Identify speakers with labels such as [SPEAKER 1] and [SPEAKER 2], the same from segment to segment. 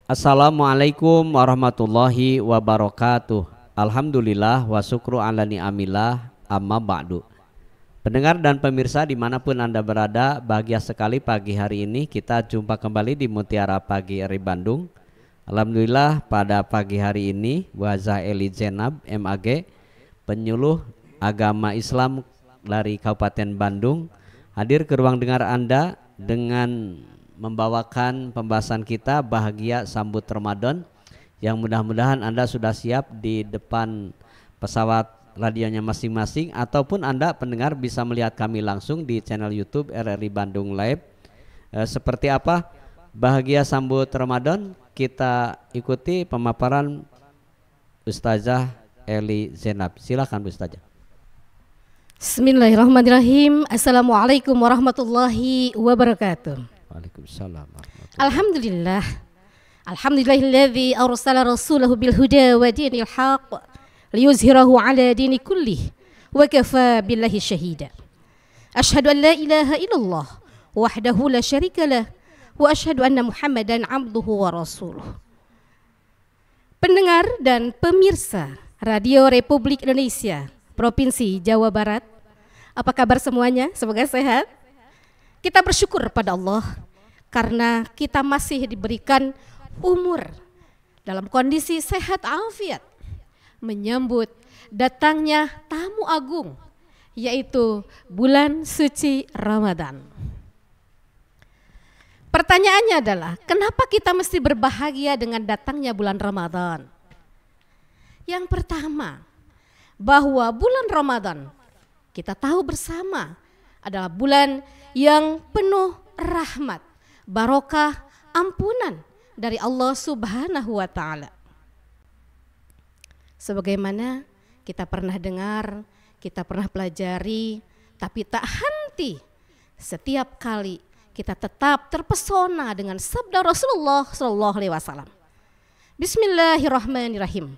[SPEAKER 1] Assalamualaikum warahmatullahi wabarakatuh. Alhamdulillah wa syukru ala ni'amillah amma ba'du. Pendengar dan pemirsa dimanapun Anda berada, bahagia sekali pagi hari ini kita jumpa kembali di Mutiara Pagi RRI Bandung. Alhamdulillah pada pagi hari ini Wazah Eli Zenab MAG, penyuluh agama Islam dari Kabupaten Bandung, hadir ke ruang dengar Anda dengan membawakan pembahasan kita bahagia sambut Ramadan, yang mudah-mudahan Anda sudah siap di depan pesawat radionya masing-masing, ataupun Anda pendengar bisa melihat kami langsung di channel YouTube RRI Bandung Live. Seperti apa bahagia sambut Ramadan? Kita ikuti pemaparan Ustazah Eli Zenab. Silakan Ustazah.
[SPEAKER 2] Bismillahirrahmanirrahim. Assalamualaikum warahmatullahi wabarakatuh.
[SPEAKER 1] Waalaikumsalam.
[SPEAKER 2] Alhamdulillah. Alhamdulillahilladzi arsala rasulahu bil huda wa dinil haqq liyuzhirahu ala dini kullih wa kafa billahi syahida. Asyhadu an la ilaha illallah wahdahu la syarika lah wa asyhadu anna Muhammadan abduhu wa rasuluh. Pendengar dan pemirsa Radio Republik Indonesia Provinsi Jawa Barat, apa kabar semuanya? Semoga sehat. Kita bersyukur pada Allah karena kita masih diberikan umur dalam kondisi sehat afiat, menyambut datangnya tamu agung, yaitu bulan suci Ramadan. Pertanyaannya adalah, kenapa kita mesti berbahagia dengan datangnya bulan Ramadan? Yang pertama, bahwa bulan Ramadan kita tahu bersama adalah bulan yang penuh rahmat, barokah, ampunan dari Allah Subhanahu wa Ta'ala. Sebagaimana kita pernah dengar, kita pernah pelajari, tapi tak henti setiap kali kita tetap terpesona dengan sabda Rasulullah sallallahu alaihi wasallam. Bismillahirrahmanirrahim.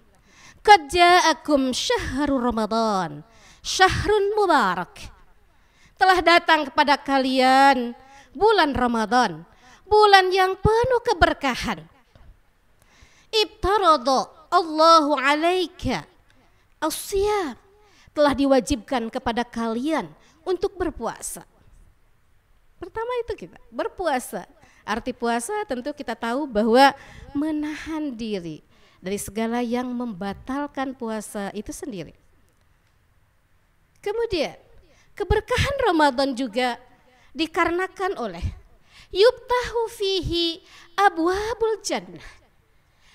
[SPEAKER 2] Qad ja'akum syahrul Ramadan, syahrun mubarak. Telah datang kepada kalian bulan Ramadan, bulan yang penuh keberkahan. Ibtarada Allahu alaika as-siyam, telah diwajibkan kepada kalian untuk berpuasa. Pertama itu kita berpuasa. Arti puasa tentu kita tahu bahwa menahan diri dari segala yang membatalkan puasa itu sendiri. Kemudian keberkahan Ramadan juga dikarenakan oleh yubtahu fihi abwabul jannah.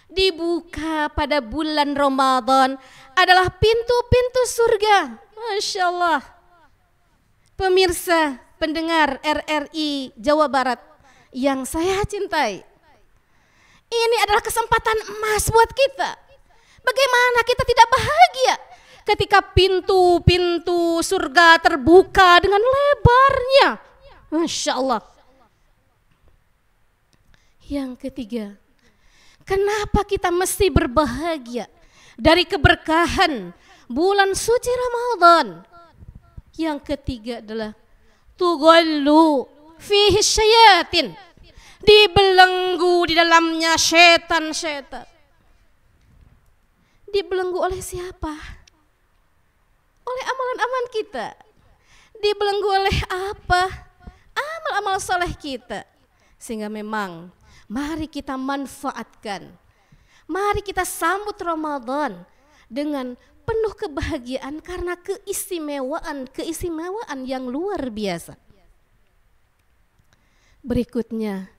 [SPEAKER 2] Dibuka pada bulan Ramadan adalah pintu-pintu surga. Masya Allah. Pemirsa, pendengar RRI Jawa Barat yang saya cintai, ini adalah kesempatan emas buat kita. Bagaimana kita tidak bahagia ketika pintu-pintu surga terbuka dengan lebarnya. Masya Allah. Yang ketiga, kenapa kita mesti berbahagia dari keberkahan bulan suci Ramadan? Yang ketiga adalah tughallu fihi syayatin, dibelenggu di dalamnya setan-setan. Dibelenggu oleh siapa? Oleh amalan-amalan kita. Dibelenggu oleh apa? Amal-amal soleh kita. Sehingga memang mari kita manfaatkan, mari kita sambut Ramadan dengan penuh kebahagiaan karena keistimewaan yang luar biasa. Berikutnya,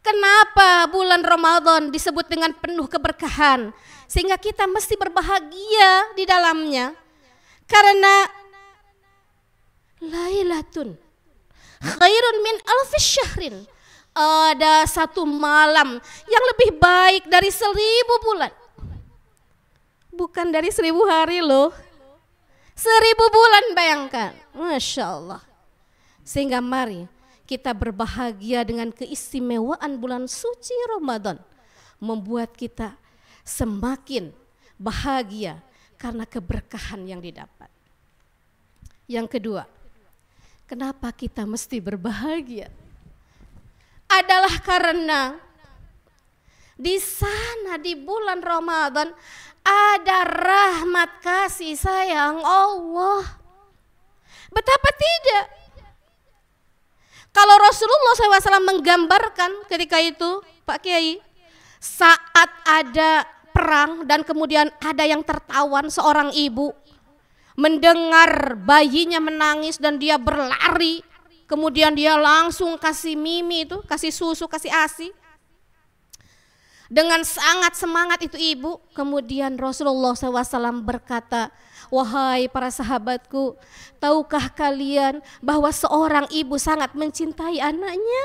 [SPEAKER 2] kenapa bulan Ramadan disebut dengan penuh keberkahan sehingga kita mesti berbahagia di dalamnya? Karena Lailatun khairun min alfi syahrin, ada satu malam yang lebih baik dari 1000 bulan. Bukan dari 1000 hari loh, 1000 bulan, bayangkan. Masya Allah. Sehingga mari kita berbahagia dengan keistimewaan bulan suci Ramadan, membuat kita semakin bahagia karena keberkahan yang didapat. Yang kedua, kenapa kita mesti berbahagia? Adalah karena Di sana di bulan Ramadan ada rahmat kasih sayang Allah. Betapa tidak? Kalau Rasulullah SAW menggambarkan ketika itu, Pak Kiai, saat ada perang dan kemudian ada yang tertawan, seorang ibu mendengar bayinya menangis dan dia berlari, kemudian dia langsung kasih mimi itu, kasih susu, kasih ASI. Dengan sangat semangat itu ibu, kemudian Rasulullah SAW berkata, wahai para sahabatku, tahukah kalian bahwa seorang ibu sangat mencintai anaknya?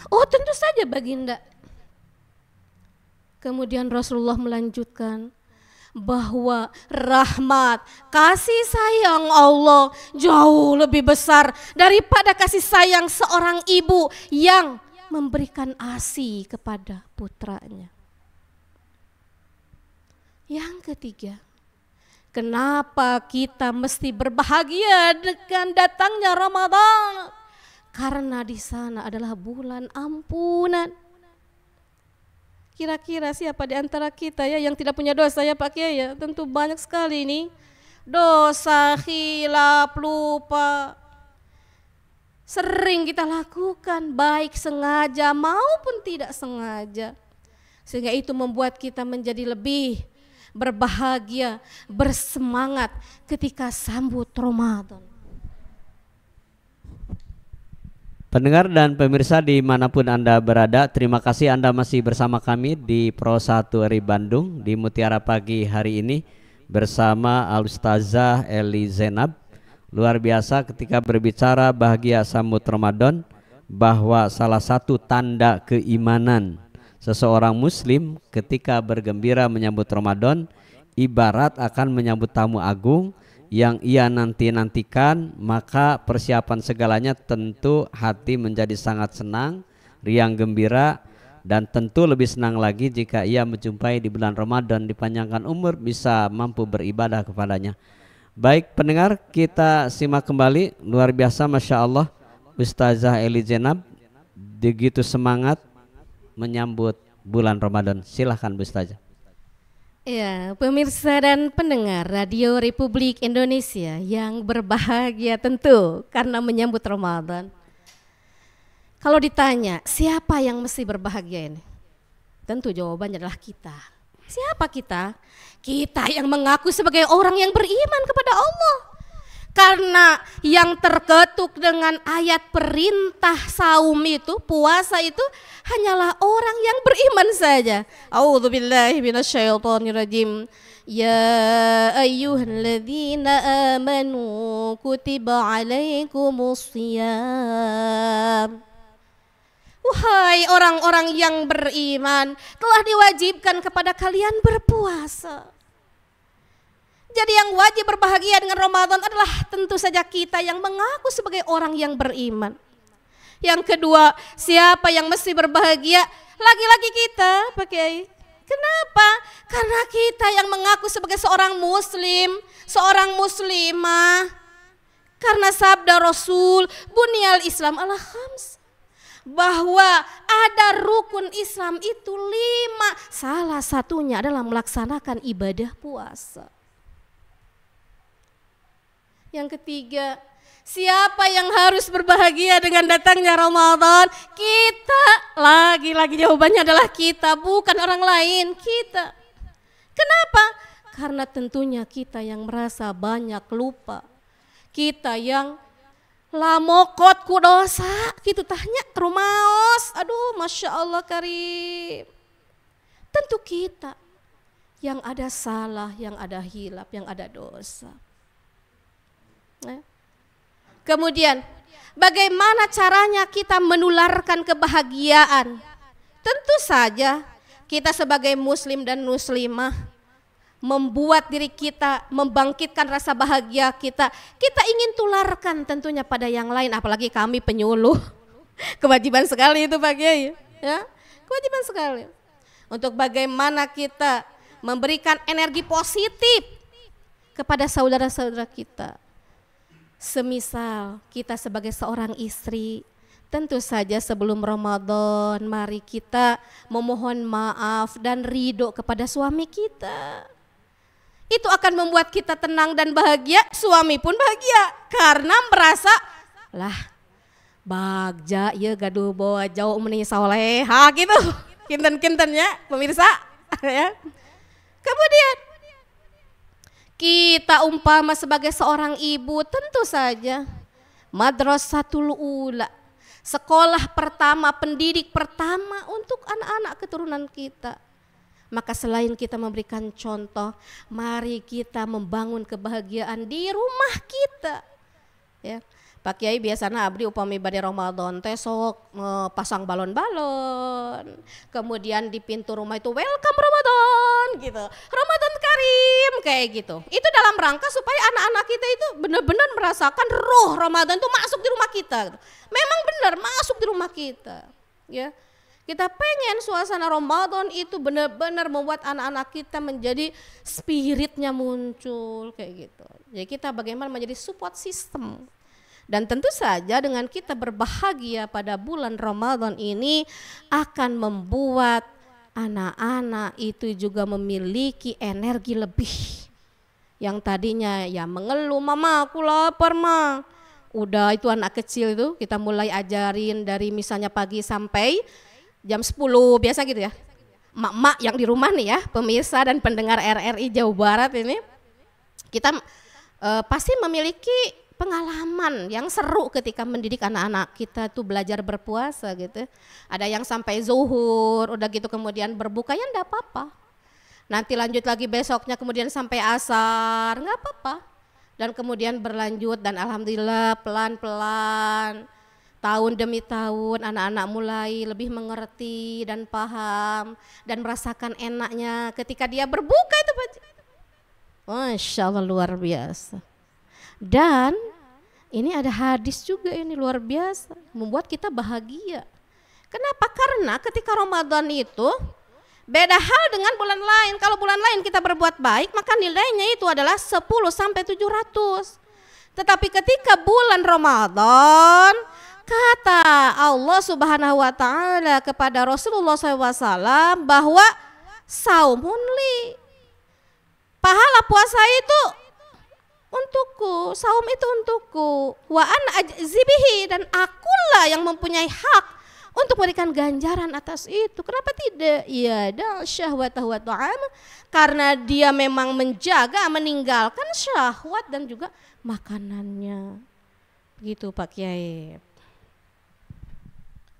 [SPEAKER 2] Oh tentu saja baginda. Kemudian Rasulullah melanjutkan bahwa rahmat, kasih sayang Allah jauh lebih besar daripada kasih sayang seorang ibu yang memberikan ASI kepada putranya. Yang ketiga, kenapa kita mesti berbahagia dengan datangnya Ramadan? Karena di sana adalah bulan ampunan. Kira-kira siapa di antara kita ya yang tidak punya dosa ya Pak Kiai ya? Tentu banyak sekali ini. Dosa, khilaf, lupa. Sering kita lakukan baik sengaja maupun tidak sengaja. Sehingga itu membuat kita menjadi lebih berbahagia, bersemangat ketika sambut Ramadan.
[SPEAKER 1] Pendengar dan pemirsa dimanapun Anda berada, terima kasih Anda masih bersama kami di Pro 1 RI Bandung di Mutiara Pagi hari ini bersama Al-Ustazah Eli Zainab. Luar biasa ketika berbicara bahagia sambut Ramadan, bahwa salah satu tanda keimanan seseorang muslim ketika bergembira menyambut Ramadan ibarat akan menyambut tamu agung yang ia nanti-nantikan, maka persiapan segalanya tentu hati menjadi sangat senang, riang gembira, dan tentu lebih senang lagi jika ia menjumpai di bulan Ramadan, dipanjangkan umur, bisa mampu beribadah kepadanya. Baik pendengar, kita simak kembali. Luar biasa Masya Allah, Ustazah Eli Zainab begitu semangat menyambut bulan Ramadan. Silahkan Bu Ustazah.
[SPEAKER 2] Ya, pemirsa dan pendengar Radio Republik Indonesia yang berbahagia tentu karena menyambut Ramadan. Kalau ditanya siapa yang mesti berbahagia ini? Tentu jawabannya adalah kita. Siapa kita? Kita yang mengaku sebagai orang yang beriman kepada Allah. Karena yang terketuk dengan ayat perintah saum itu, puasa itu hanyalah orang yang beriman saja. A'udzubillahi minasyaitonirrajim. Ya ayyuhalladzina amanu kutiba alaikumusiyam. Wahai orang-orang yang beriman, telah diwajibkan kepada kalian berpuasa. Jadi yang wajib berbahagia dengan Ramadan adalah tentu saja kita yang mengaku sebagai orang yang beriman. Yang kedua, siapa yang mesti berbahagia? Laki-laki kita, Pak Kiai. Kenapa? Karena kita yang mengaku sebagai seorang muslim, seorang muslimah. Karena sabda Rasul, bunyal Islam ala khams. Bahwa ada rukun Islam itu 5. Salah satunya adalah melaksanakan ibadah puasa. Yang ketiga, siapa yang harus berbahagia dengan datangnya Ramadan? Kita. Lagi-lagi jawabannya adalah kita, bukan orang lain, kita. Kenapa? Karena tentunya kita yang merasa banyak lupa. Kita yang lamokot ku dosa, gitu tanya rumaos. Aduh, Masya Allah karim. Tentu kita yang ada salah, yang ada hilaf, yang ada dosa. Kemudian bagaimana caranya kita menularkan kebahagiaan? Tentu saja kita sebagai muslim dan muslimah membuat diri kita, membangkitkan rasa bahagia kita. Kita ingin tularkan tentunya pada yang lain, apalagi kami penyuluh. Kewajiban sekali itu Pak Kiai, ya. Kewajiban sekali. Untuk bagaimana kita memberikan energi positif kepada saudara-saudara kita. Semisal kita sebagai seorang istri Tentu saja sebelum Ramadan mari kita memohon maaf dan ridho kepada suami kita. Itu akan membuat kita tenang dan bahagia, suami pun bahagia karena merasa lah bagja ya gaduh bawa jauh meni soleha gitu. Kinten-kinten ya pemirsa ya. Kemudian kita umpama sebagai seorang ibu, tentu saja madrasatul ula, sekolah pertama, pendidik pertama untuk anak-anak keturunan kita. Maka selain kita memberikan contoh, mari kita membangun kebahagiaan di rumah kita. Ya, Pak Kiai biasanya abdi upami bade Ramadan teh sok pasang balon-balon. Kemudian di pintu rumah itu welcome Ramadan gitu. Ramadan Karim kayak gitu. Itu dalam rangka supaya anak-anak kita itu benar-benar merasakan roh Ramadan itu masuk di rumah kita gitu. Memang benar masuk di rumah kita. Ya. Kita pengen suasana Ramadan itu benar-benar membuat anak-anak kita menjadi spiritnya muncul kayak gitu. Jadi kita bagaimana menjadi support system. Dan tentu saja dengan kita berbahagia pada bulan Ramadan ini akan membuat anak-anak itu juga memiliki energi lebih. Yang tadinya ya mengeluh, mama aku lapar ma. Udah itu anak kecil itu kita mulai ajarin dari misalnya pagi sampai jam 10 biasa gitu ya. Mak-mak yang di rumah nih ya, pemirsa dan pendengar RRI Jawa Barat ini, kita pasti memiliki pengalaman yang seru ketika mendidik anak-anak kita tuh belajar berpuasa gitu. Ada yang sampai zuhur, udah gitu kemudian berbuka ya enggak apa-apa. Nanti lanjut lagi besoknya kemudian sampai asar, enggak apa-apa. Dan kemudian berlanjut dan alhamdulillah pelan-pelan tahun demi tahun anak-anak mulai lebih mengerti dan paham dan merasakan enaknya ketika dia berbuka itu Pak. Masya Allah luar biasa. Dan ini ada hadis juga ini luar biasa membuat kita bahagia. Kenapa? Karena ketika Ramadan itu beda hal dengan bulan lain. Kalau bulan lain kita berbuat baik maka nilainya itu adalah 10 sampai 700. Tetapi ketika bulan Ramadan kata Allah Subhanahu wa taala kepada Rasulullah SAW bahwa saumun li, pahala puasa itu untukku, saum itu untukku, wa an ajzibihi, dan akulah yang mempunyai hak untuk memberikan ganjaran atas itu. Kenapa tidak? Ya dan syahwatahu wa ta'am, karena dia memang menjaga meninggalkan syahwat dan juga makanannya. Begitu Pak Kiai.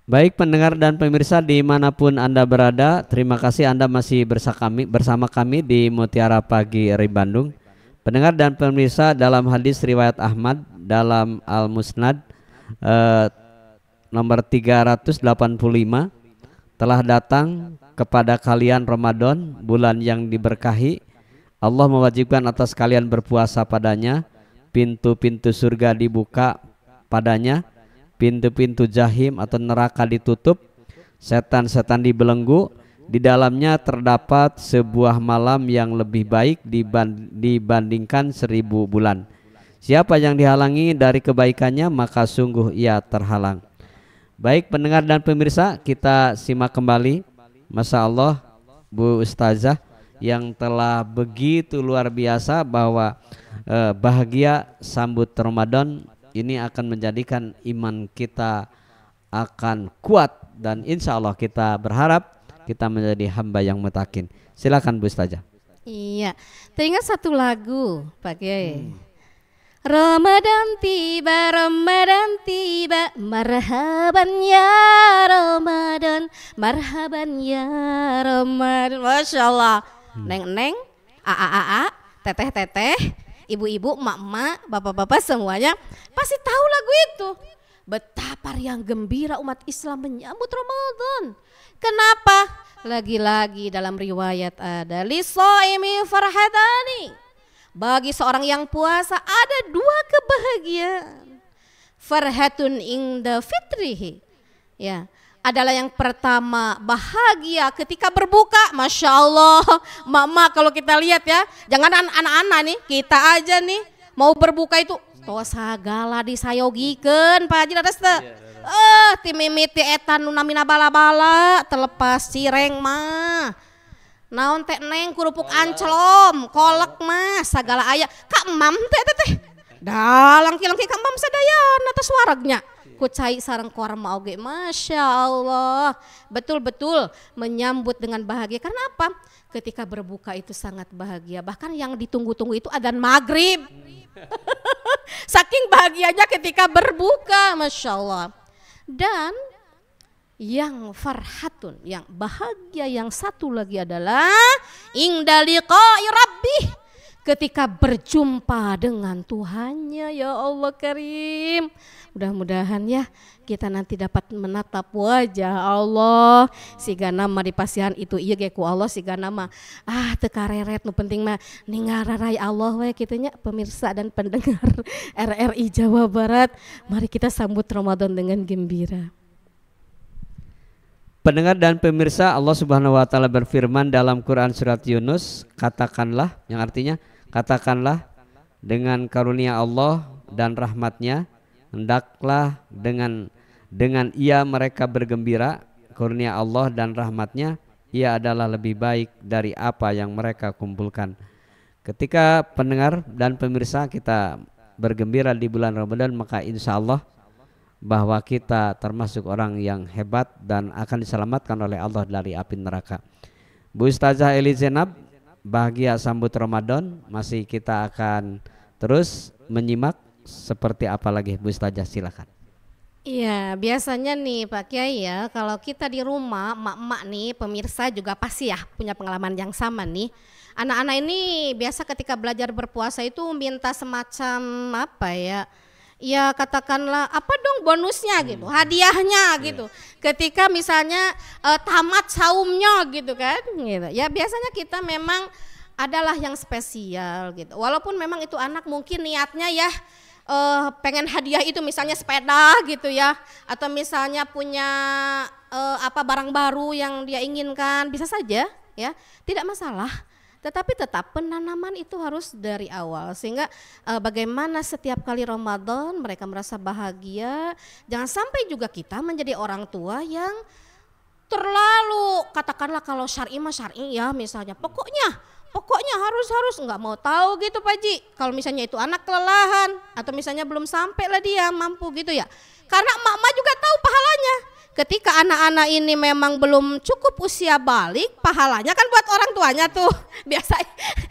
[SPEAKER 1] Baik pendengar dan pemirsa dimanapun Anda berada, terima kasih Anda masih bersama kami di Mutiara Pagi RRI Bandung. Pendengar dan pemirsa, dalam hadis riwayat Ahmad dalam Al-Musnad nomor 385, telah datang kepada kalian Ramadan, bulan yang diberkahi. Allah mewajibkan atas kalian berpuasa padanya, pintu-pintu surga dibuka padanya, pintu-pintu jahim atau neraka ditutup, setan-setan dibelenggu, di dalamnya terdapat sebuah malam yang lebih baik dibandingkan 1000 bulan. Siapa yang dihalangi dari kebaikannya maka sungguh ia terhalang. Baik pendengar dan pemirsa, kita simak kembali Masya Allah Bu Ustazah yang telah begitu luar biasa bahwa bahagia sambut Ramadan ini akan menjadikan iman kita akan kuat dan insya Allah kita berharap kita menjadi hamba yang mutakin. Silakan Bu Ustazah.
[SPEAKER 2] Iya, teringat satu lagu Pak Kiai. Ramadan tiba, marhaban ya Ramadan, marhaban ya Ramadan. Masya Allah, neng-neng, a, teteh-teteh, ibu-ibu, emak-emak, bapak-bapak semuanya pasti tahu lagu itu. Betapa riang gembira umat Islam menyambut Ramadan. Kenapa? Lagi-lagi dalam riwayat ada lisoimi farhatani. Bagi seorang yang puasa ada dua kebahagiaan. Farhatun inda fitrihi. Ya, adalah yang pertama bahagia ketika berbuka. Masya Allah, mama kalau kita lihat ya, jangan anak-anak nih, kita aja nih mau berbuka itu toh sagala disayogikeun Pak Haji Dadas teh. Ti mimiti etan nu namina bala-bala terlepas cireng mah. Naon teh neng kerupuk anclom, kolak mah sagala aya. Kak Mam teh. Da langki-langki Kak Mam sadayana atas waragnya. Kucai sareng korma oge, Masya Allah, betul-betul menyambut dengan bahagia. Karena apa? Ketika berbuka itu sangat bahagia. Bahkan yang ditunggu-tunggu itu adzan maghrib. Saking bahagianya ketika berbuka, Masya Allah. Dan yang farhatun, yang bahagia yang satu lagi adalah inda liqa'i rabbih, ketika berjumpa dengan Tuhannya. Ya Allah Karim, mudah-mudahan ya kita nanti dapat menatap wajah Allah. Siga nama di pasihan itu iya ge ku Allah, siga nama teu kareret, nu penting mah ningararay Allah we kitu nya. Pemirsa dan pendengar RRI Jawa Barat, mari kita sambut Ramadan dengan gembira.
[SPEAKER 1] Pendengar dan pemirsa, Allah Subhanahu wa taala berfirman dalam Quran surat Yunus, katakanlah, yang artinya katakanlah dengan karunia Allah dan rahmatnya hendaklah dengan ia mereka bergembira, karunia Allah dan rahmatnya ia adalah lebih baik dari apa yang mereka kumpulkan. Ketika pendengar dan pemirsa kita bergembira di bulan Ramadan, maka insya Allah bahwa kita termasuk orang yang hebat dan akan diselamatkan oleh Allah dari api neraka. Bu Ustazah Eli Zainab, bahagia sambut Ramadan, masih kita akan terus menyimak seperti apa lagi Bu Ustazah, silakan.
[SPEAKER 2] Iya, biasanya nih Pak Kiai ya, kalau kita di rumah, emak-emak nih, pemirsa juga pasti ya punya pengalaman yang sama nih. Anak-anak ini biasa ketika belajar berpuasa itu minta semacam apa ya, ya katakanlah apa dong bonusnya gitu, hadiahnya gitu. Ketika misalnya tamat saumnya gitu kan, gitu. Ya biasanya kita memang adalah yang spesial gitu. Walaupun memang itu anak mungkin niatnya ya pengen hadiah itu misalnya sepeda gitu ya, atau misalnya punya apa barang baru yang dia inginkan, bisa saja ya, tidak masalah. Tetapi tetap penanaman itu harus dari awal, sehingga bagaimana setiap kali Ramadan mereka merasa bahagia. Jangan sampai juga kita menjadi orang tua yang terlalu katakanlah kalau syar'i mah syar'i ya, misalnya pokoknya harus nggak mau tahu gitu Pak Ji. Kalau misalnya itu anak kelelahan atau misalnya belum sampai lah dia mampu gitu ya. Karena emak-emak juga tahu pahalanya. Ketika anak-anak ini memang belum cukup usia balik, pahalanya kan buat orang tuanya tuh. Biasa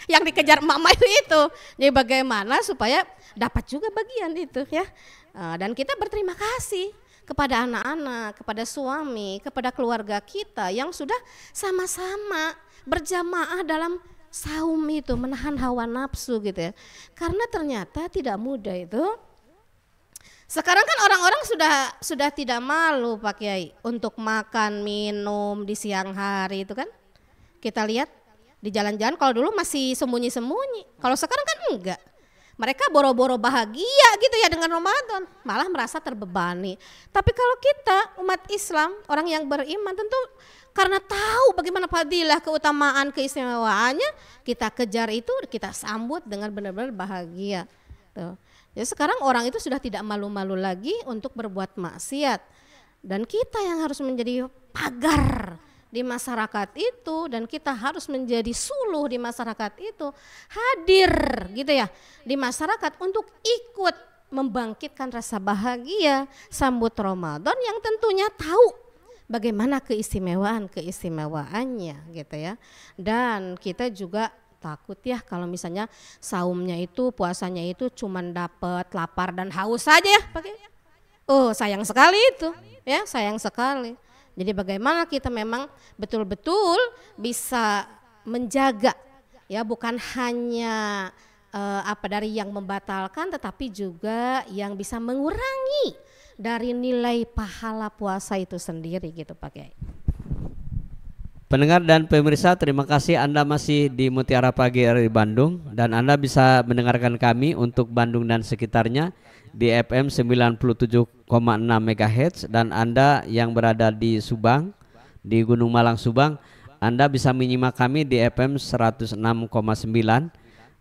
[SPEAKER 2] yang dikejar emak-emak itu. Jadi bagaimana supaya dapat juga bagian itu ya. Dan kita berterima kasih kepada anak-anak, kepada suami, kepada keluarga kita yang sudah sama-sama berjamaah dalam saum itu, menahan hawa nafsu gitu ya. Karena ternyata tidak mudah itu. Sekarang kan orang-orang sudah tidak malu Pak Kiai untuk makan minum di siang hari itu kan. Kita lihat di jalan-jalan, kalau dulu masih sembunyi-sembunyi, kalau sekarang kan enggak. Mereka boro-boro bahagia gitu ya dengan Ramadan, malah merasa terbebani. Tapi kalau kita umat Islam, orang yang beriman, tentu karena tahu bagaimana fadilah, keutamaan, keistimewaannya, kita kejar itu, kita sambut dengan benar-benar bahagia. Tuh. Jadi sekarang orang itu sudah tidak malu-malu lagi untuk berbuat maksiat. Dan kita yang harus menjadi pagar di masyarakat itu, dan kita harus menjadi suluh di masyarakat itu, hadir gitu ya di masyarakat untuk ikut membangkitkan rasa bahagia sambut Ramadan yang tentunya tahu bagaimana keistimewaannya gitu ya. Dan kita juga takut ya kalau misalnya saumnya itu, puasanya itu cuman dapat lapar dan haus saja ya pakai. Oh sayang sekali itu ya, sayang sekali. Jadi bagaimana kita memang betul-betul bisa menjaga ya, bukan hanya dari yang membatalkan, tetapi juga yang bisa mengurangi dari nilai pahala puasa itu sendiri gitu Pak Kiai.
[SPEAKER 1] Pendengar dan pemirsa, terima kasih Anda masih di Mutiara Pagi RRI Bandung, dan Anda bisa mendengarkan kami untuk Bandung dan sekitarnya di FM 97,6 MHz, dan Anda yang berada di Subang, di Gunung Malang Subang, Anda bisa menyimak kami di FM 106,9,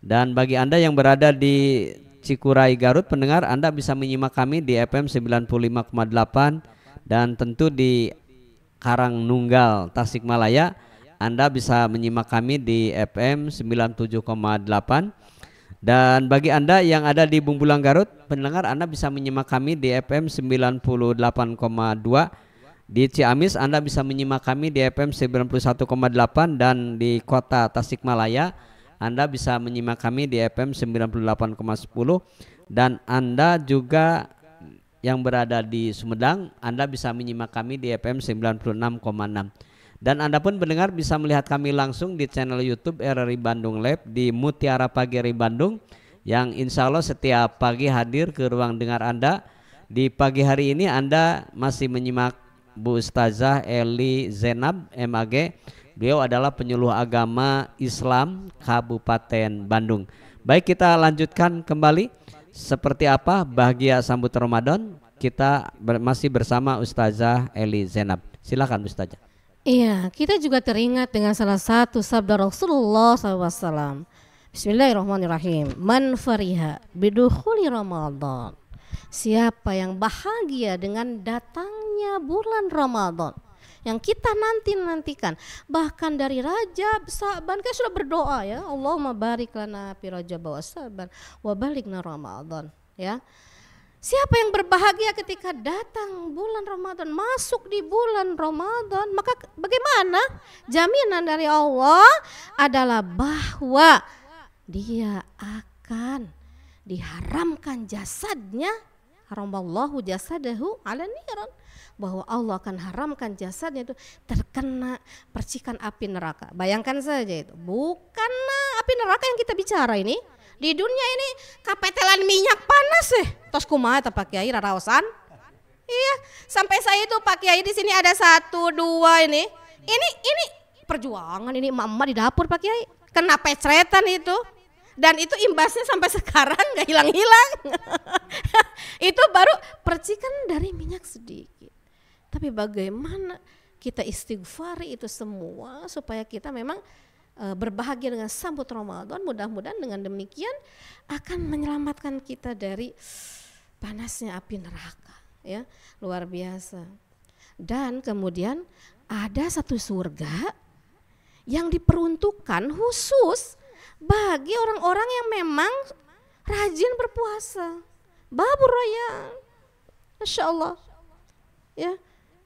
[SPEAKER 1] dan bagi Anda yang berada di Cikuray Garut pendengar, Anda bisa menyimak kami di FM 95,8, dan tentu di Karangnunggal Tasikmalaya Anda bisa menyimak kami di FM 97,8. Dan bagi Anda yang ada di Bumbulang Garut pendengar, Anda bisa menyimak kami di FM 98,2. Di Ciamis Anda bisa menyimak kami di FM 91,8, dan di kota Tasikmalaya Anda bisa menyimak kami di FM 98,10, dan Anda juga yang berada di Sumedang Anda bisa menyimak kami di FM 96,6. Dan Anda pun pendengar bisa melihat kami langsung di channel YouTube RRI Bandung Lab di Mutiara Pagi RRI Bandung, yang insya Allah setiap pagi hadir ke ruang dengar Anda. Di pagi hari ini Anda masih menyimak Bu Ustazah Eli Zainab MAG. Beliau adalah penyuluh agama Islam Kabupaten Bandung. Baik, kita lanjutkan kembali. Seperti apa bahagia sambut Ramadan? Kita masih bersama Ustazah Eli Zainab. Silakan Ustazah.
[SPEAKER 2] Iya, kita juga teringat dengan salah satu sabda Rasulullah SAW. Bismillahirrahmanirrahim. Man fariha bidukhuli Ramadan. Siapa yang bahagia dengan datangnya bulan Ramadan, yang kita nantikan, bahkan dari Rajab, Sa'ban, kan sudah berdoa ya, Allahumma barik lana fi Rajab wa Sa'ban wa balighna Ramadan ya. Siapa yang berbahagia ketika datang bulan Ramadan, masuk di bulan Ramadan, maka bagaimana? Jaminan dari Allah adalah bahwa dia akan diharamkan jasadnya, haramallahu jasadahu ala niran, bahwa Allah akan haramkan jasadnya itu terkena percikan api neraka. Bayangkan saja itu, bukan api neraka yang kita bicara ini. Di dunia ini kapetelan minyak panas tos kumaha ta Pak Kiai raraosan? Iya, sampai saya itu Pak Kiai di sini ada 1, 2 ini. Ini perjuangan ini emak-emak di dapur Pak Kiai. Kena pecretan itu. Dan itu imbasnya sampai sekarang gak hilang-hilang. Itu baru percikan dari minyak sedikit. Tapi bagaimana kita istighfari itu semua supaya kita memang berbahagia dengan sambut Ramadan. Mudah-mudahan dengan demikian akan menyelamatkan kita dari panasnya api neraka ya, luar biasa. Dan kemudian ada satu surga yang diperuntukkan khusus bagi orang-orang yang memang rajin berpuasa. Babur Rayyan, Masya Allah ya.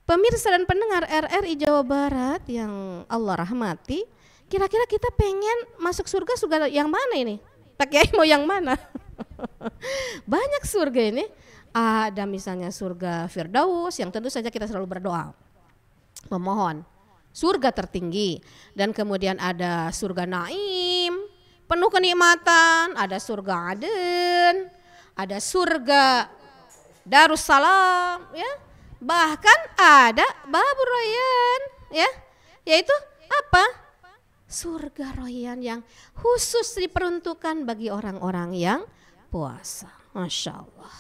[SPEAKER 2] Pemirsa dan pendengar RRI Jawa Barat yang Allah rahmati, kira-kira kita pengen masuk surga yang mana ini? Pak Kiai mau yang mana? Banyak surga ini. Ada misalnya surga Firdaus yang tentu saja kita selalu berdoa memohon surga tertinggi. Dan kemudian ada surga Naim penuh kenikmatan, ada surga Aden, ada surga Darussalam ya. Bahkan ada Babur Rayyan ya, yaitu apa? Surga Rayyan yang khusus diperuntukkan bagi orang-orang yang puasa. Masya Allah.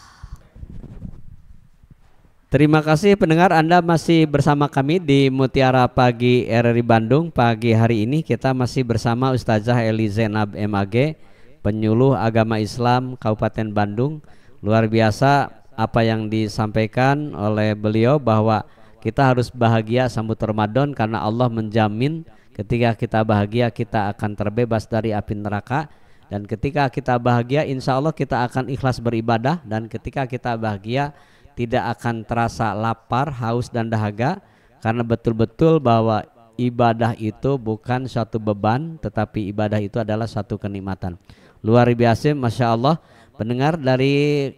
[SPEAKER 1] Terima kasih pendengar, Anda masih bersama kami di Mutiara Pagi RRI Bandung. Pagi hari ini kita masih bersama Ustazah Eli Zainab MAG, penyuluh agama Islam Kabupaten Bandung. Luar biasa apa yang disampaikan oleh beliau, bahwa kita harus bahagia sambut Ramadan karena Allah menjamin ketika kita bahagia kita akan terbebas dari api neraka. Dan ketika kita bahagia insya Allah kita akan ikhlas beribadah. Dan ketika kita bahagia tidak akan terasa lapar, haus dan dahaga. Karena betul-betul bahwa ibadah itu bukan suatu beban, tetapi ibadah itu adalah suatu kenikmatan. Luar biasa, Masya Allah. Pendengar, dari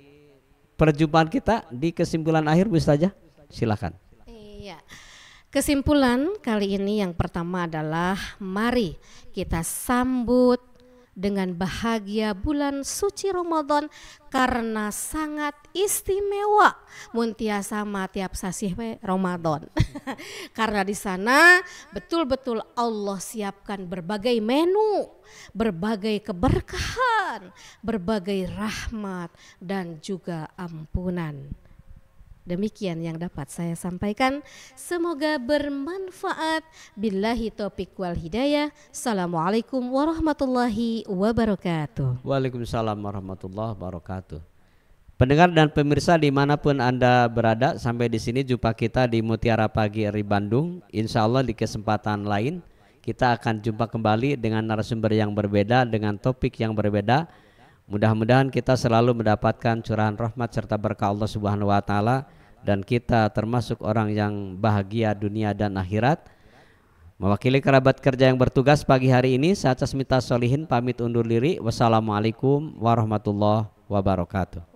[SPEAKER 1] perjumpaan kita di kesimpulan akhir Bu Ustazah, silakan.
[SPEAKER 2] Iya. Kesimpulan kali ini yang pertama adalah mari kita sambut dengan bahagia bulan suci Ramadan karena sangat istimewa muntiasa ma tiap sasih Ramadan. Karena di sana betul-betul Allah siapkan berbagai menu, berbagai keberkahan, berbagai rahmat dan juga ampunan. Demikian yang dapat saya sampaikan. Semoga bermanfaat. Billahi taufiq wal hidayah. Assalamualaikum warahmatullahi wabarakatuh.
[SPEAKER 1] Waalaikumsalam warahmatullahi wabarakatuh. Pendengar dan pemirsa dimanapun Anda berada, sampai di sini jumpa kita di Mutiara Pagi RRI Bandung. Insya Allah di kesempatan lain kita akan jumpa kembali dengan narasumber yang berbeda, dengan topik yang berbeda. Mudah-mudahan kita selalu mendapatkan curahan rahmat serta berkah Allah Subhanahu wa taala, dan kita termasuk orang yang bahagia dunia dan akhirat. Mewakili kerabat kerja yang bertugas pagi hari ini, saya Casmita Solihin pamit undur diri. Wassalamualaikum warahmatullahi wabarakatuh.